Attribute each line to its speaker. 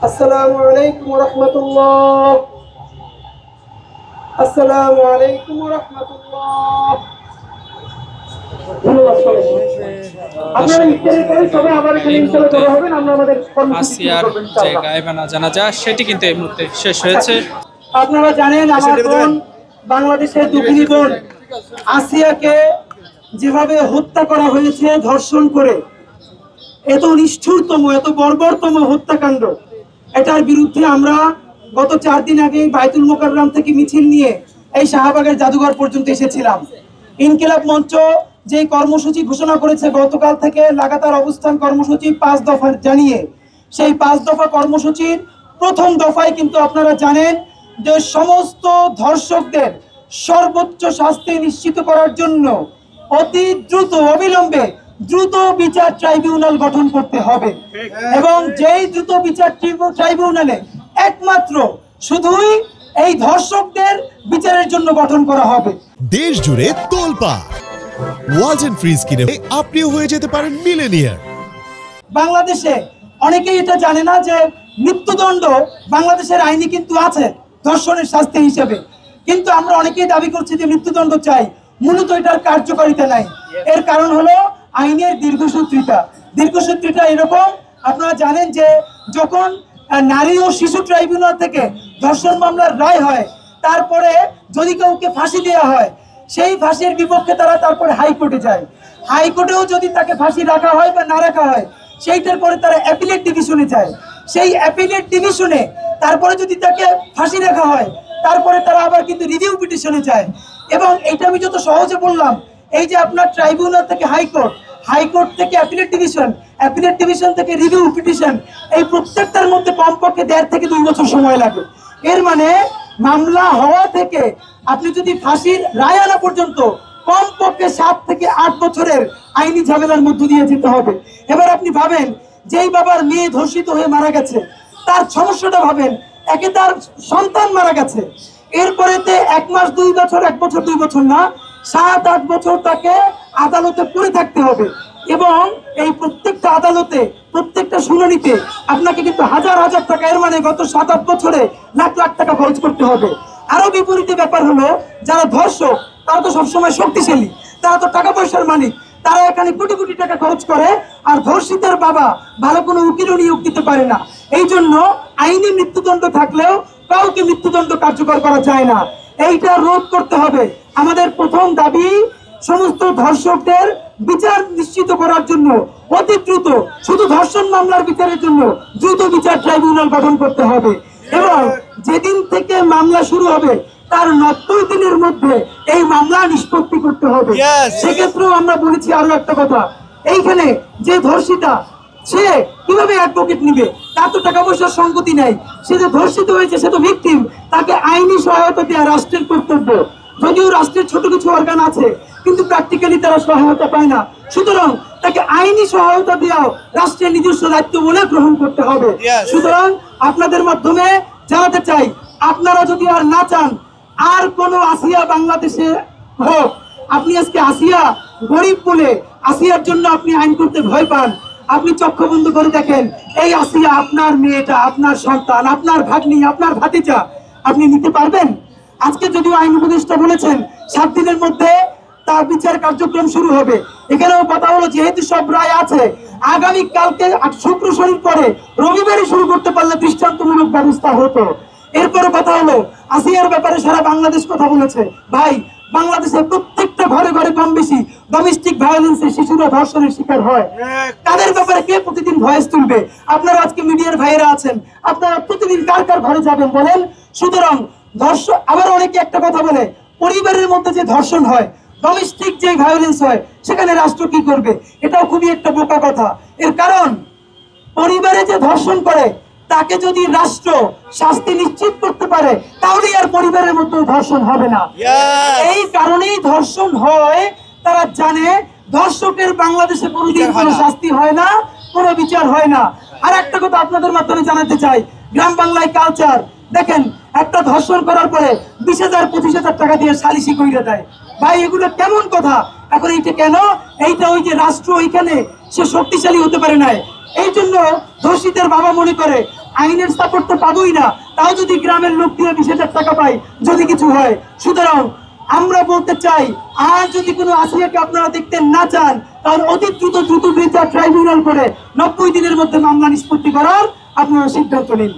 Speaker 1: আসসালামু আলাইকুম ওয়া রাহমাতুল্লাহ। আসসালামু আলাইকুম ওয়া রাহমাতুল্লাহ।
Speaker 2: আসিয়ার যে গায়েবানা জানাজা সেটি কিন্তু এই মুহূর্তে শেষ হয়েছে।
Speaker 1: আপনারা জানেন আমার বোন, বাংলাদেশের দুঃখিনী বোন আসিয়াকে যেভাবে হত্যা করা হয়েছে ধর্ষণ করে, এত নিষ্ঠুরতম, এত বর্বরতম হত্যাকাণ্ড, এটার বিরুদ্ধে আমরা গত 4 দিন আগে বাইতুল মোকাররম থেকে মিছিল নিয়ে এই শাহবাগের জাদুঘর পর্যন্ত এসেছিলাম। ইনকিলাব মঞ্চ যে কর্মসূচি ঘোষণা করেছে গতকাল থেকে লাগাতার অবস্থান কর্মসূচি 5 দফা জানিয়ে, সেই 5 দফা কর্মসূচির প্রথম দফায় কিন্তু আপনারা জানেন যে সমস্ত ধর্ষকদের সর্বোচ্চ শাস্তি নিশ্চিত করার জন্য অতি দ্রুত অবিলম্বে দ্রুত বিচার ট্রাইব্যুনাল গঠন করতে হবে এবং যেই দ্রুত বিচার ট্রাইব্যুনালে একমাত্র শুধুই এই ধর্ষকদের বিচারের জন্য গঠন করা হবে।
Speaker 3: দেশ জুড়ে তোলপাড় ওয়ালটন এন্ড ফ্রিজ কিনে আপনিও হয়ে যেতে পারেন মিলেনিয়ার।
Speaker 1: বাংলাদেশে অনেকেই এটা জানে না যে মৃত্যুদণ্ড বাংলাদেশের আইনে কিন্তু আছে ধর্ষণের শাস্তি হিসেবে, কিন্তু আমরা অনেকেই দাবি করছি যে মৃত্যুদণ্ড চাই, মূলত এটার কার্যকারিতা নাই। এর কারণ হলো আইনের দীর্ঘসূত্রিতা এরকম, আপনারা জানেন যে যখন নারী ও শিশু ট্রাইব্যুনাল থেকে ধর্ষণ মামলার রায় হয়, তারপরে যদি কাউকে ফাঁসি দেওয়া হয়, সেই ফাঁসির বিপক্ষে তারা তারপরে হাইকোর্টে যায়। হাইকোর্টেও যদি তাকে ফাঁসি রাখা হয় বা না রাখা হয়, সেইটার পরে তারা অ্যাপিলেট ডিভিশনে যায়। সেই অ্যাপিলেট ডিভিশনে তারপরে যদি তাকে ফাঁসি রাখা হয়, তারপরে তারা আবার কিন্তু রিভিউ পিটিশনে যায়। এবং এইটা আমি যত সহজে বললাম, এই যে আপনার ট্রাইব্যুনাল থেকে হাইকোর্ট, হাইকোর্ট থেকে অ্যাপিলেট ডিভিশন থেকে রিভিউ পিটিশন, এই প্রত্যেকটার মধ্যে কমপক্ষে 1.5 থেকে 2 বছর সময় লাগে। এর মানে মামলা হওয়া থেকে আপনি যদি ফাঁসির রায় আনা পর্যন্ত কমপক্ষে 7 থেকে 8 বছরের আইনি ঝামেলার মধ্য দিয়ে যেতে হবে। এবার আপনি ভাবেন, যেই বাবার মেয়ে ধর্ষিত হয়ে মারা গেছে, তার সমস্যাটা ভাবেন, একে তার সন্তান মারা গেছে, এরপরেতে 1 মাস 2 বছর, 1 বছর 2 বছর না, 7-8 বছর তাকে আদালতে পড়ে থাকতে হবে। এবং এই প্রত্যেকটা আদালতে, প্রত্যেকটা শুনানিতে আপনাকে কিন্তু হাজার হাজার টাকা, এর মানে গত 7-8 বছরে লাখ লাখ টাকা খরচ করতে হবে। আরো বিপরীতে ব্যাপার হলো, যারা ধর্ষক তারা তো সবসময় শক্তিশালী, তারা তো টাকা পয়সার মালিক, তারা এখানে কোটি কোটি টাকা খরচ করে, আর ধর্ষিতের বাবা ভালো কোনো উকিলও নিয়োগ দিতে পারে না। এই জন্য আইনি মৃত্যুদণ্ড থাকলেও কাউকে মৃত্যুদণ্ড কার্যকর করা যায় না। এইটা রোধ করতে হবে। আমাদের প্রথম দাবি, সমস্ত ধর্ষকদের বিচার নিশ্চিত করার জন্য অতি দ্রুত, শুধু ধর্ষণ মামলার বিচারের জন্য দ্রুত বিচার ট্রাইব্যুনাল গঠন করতে হবে এবং যেদিন থেকে মামলা শুরু হবে তার 90 দিনের মধ্যে এই মামলা নিষ্পত্তি করতে হবে। সেক্ষেত্রেও আমরা বলেছি আরো একটা কথা, এইখানে যে ধর্ষিতা, সে কিভাবে অ্যাডভোকেট নিবে? তার তো টাকা পয়সার সঙ্গতি নাই। সে যে ধর্ষিত হয়েছে, সে তো ভিকটিম, তাকে আইনি সহায়তা দেওয়া রাষ্ট্রের কর্তব্য। যদিও রাষ্ট্রের ছোট কিছু অর্গান আছে, কিন্তু প্র্যাকটিক্যালি তারা সহায়তা পায় না। সুতরাং তাকে আইনি সহায়তা দেওয়া রাষ্ট্রের নিজস্ব দায়িত্ব বলে গ্রহণ করতে হবে। সুতরাং আপনাদের মাধ্যমে জানাতে চাই, আপনারা যদি আর না চান আর কোনো আসিয়া বাংলাদেশে হোক, আপনি আজকে আসিয়া গরিব বলে আসিয়ার জন্য আপনি আইন করতে ভয় পান, আপনি চক্ষু বন্ধ করে দেখেন, এই আসিয়া আপনার মেয়েটা, আপনার সন্তান, আপনার ভাগ্নি, আপনার ভাতিজা, আপনি নিতে পারবেন? আজকে যদিও আইন উপদেষ্টা বলেছেন 7 দিনের মধ্যে তার বিচার কার্যক্রম শুরু হবে, এখানেও কথা হলো যেহেতু সব রায় আছে, আগামী কালকে শুক্র শনির পরে রবিবারই শুরু করতে পারলে দৃষ্টান্তমূলক ব্যবস্থা হতো। এরপরে কথা হলো আসিয়ার ব্যাপারে সারা বাংলাদেশ কথা বলেছে। ভাই, বাংলাদেশের প্রত্যেকটা ঘরে ঘরে কম বেশি ডোমেস্টিক ভায়োলেন্সে শিশুরা ধর্ষণের শিকার হয়। তাদের ব্যাপারে কে প্রতিদিন ভয়েস তুলবে? আপনারা আজকে মিডিয়ার ভাইয়েরা আছেন, আপনারা প্রতিদিন কার কার ঘরে যাবেন বলেন? সুতরাং ধর্ষণ, আবার অনেকে একটা কথা বলে, পরিবারের মধ্যে যে ধর্ষণ হয়, ডোমেস্টিক যে ভায়োলেন্স হয়, সেখানে রাষ্ট্র কি করবে? এটাও খুবই একটা বোকা কথা। এর কারণ, পরিবারে যে ধর্ষণ করে তাকে যদি রাষ্ট্র শাস্তি নিশ্চিত করতে পারে, তাহলে আর পরিবারের মধ্যে ধর্ষণ হবে না। এই কারণেই ধর্ষণ হয়, তারা জানে ধর্ষকের বাংলাদেশে কোনোদিন কোনো শাস্তি হয় না, কোনো বিচার হয় না। আর একটা কথা আপনাদের মাধ্যমে জানাতে চাই, গ্রাম বাংলায় কালচার দেখেন, একটা ধর্ষণ করার পরে 20,000-25,000 টাকা দিয়ে সালিশি কইরা দেয়। ভাই, এগুলো কেমন কথা? এখন এইটা কেন? এইটা ওই যে রাষ্ট্র ওইখানে সে শক্তিশালী হতে পারে না, এই জন্য ধর্ষিতের বাবা মনে করে আইনের সাপোর্ট তো পাবোই না, তাও যদি গ্রামের লোক দিয়ে 20,000 টাকা পাই যদি কিছু হয়। সুতরাং আমরা বলতে চাই, আর যদি কোনো আসিয়াকে আপনারা দেখতে না চান, তাহলে অতি দ্রুত বিচার ট্রাইব্যুনাল করে 90 দিনের মধ্যে মামলা নিষ্পত্তি করার আপনারা সিদ্ধান্ত নিন।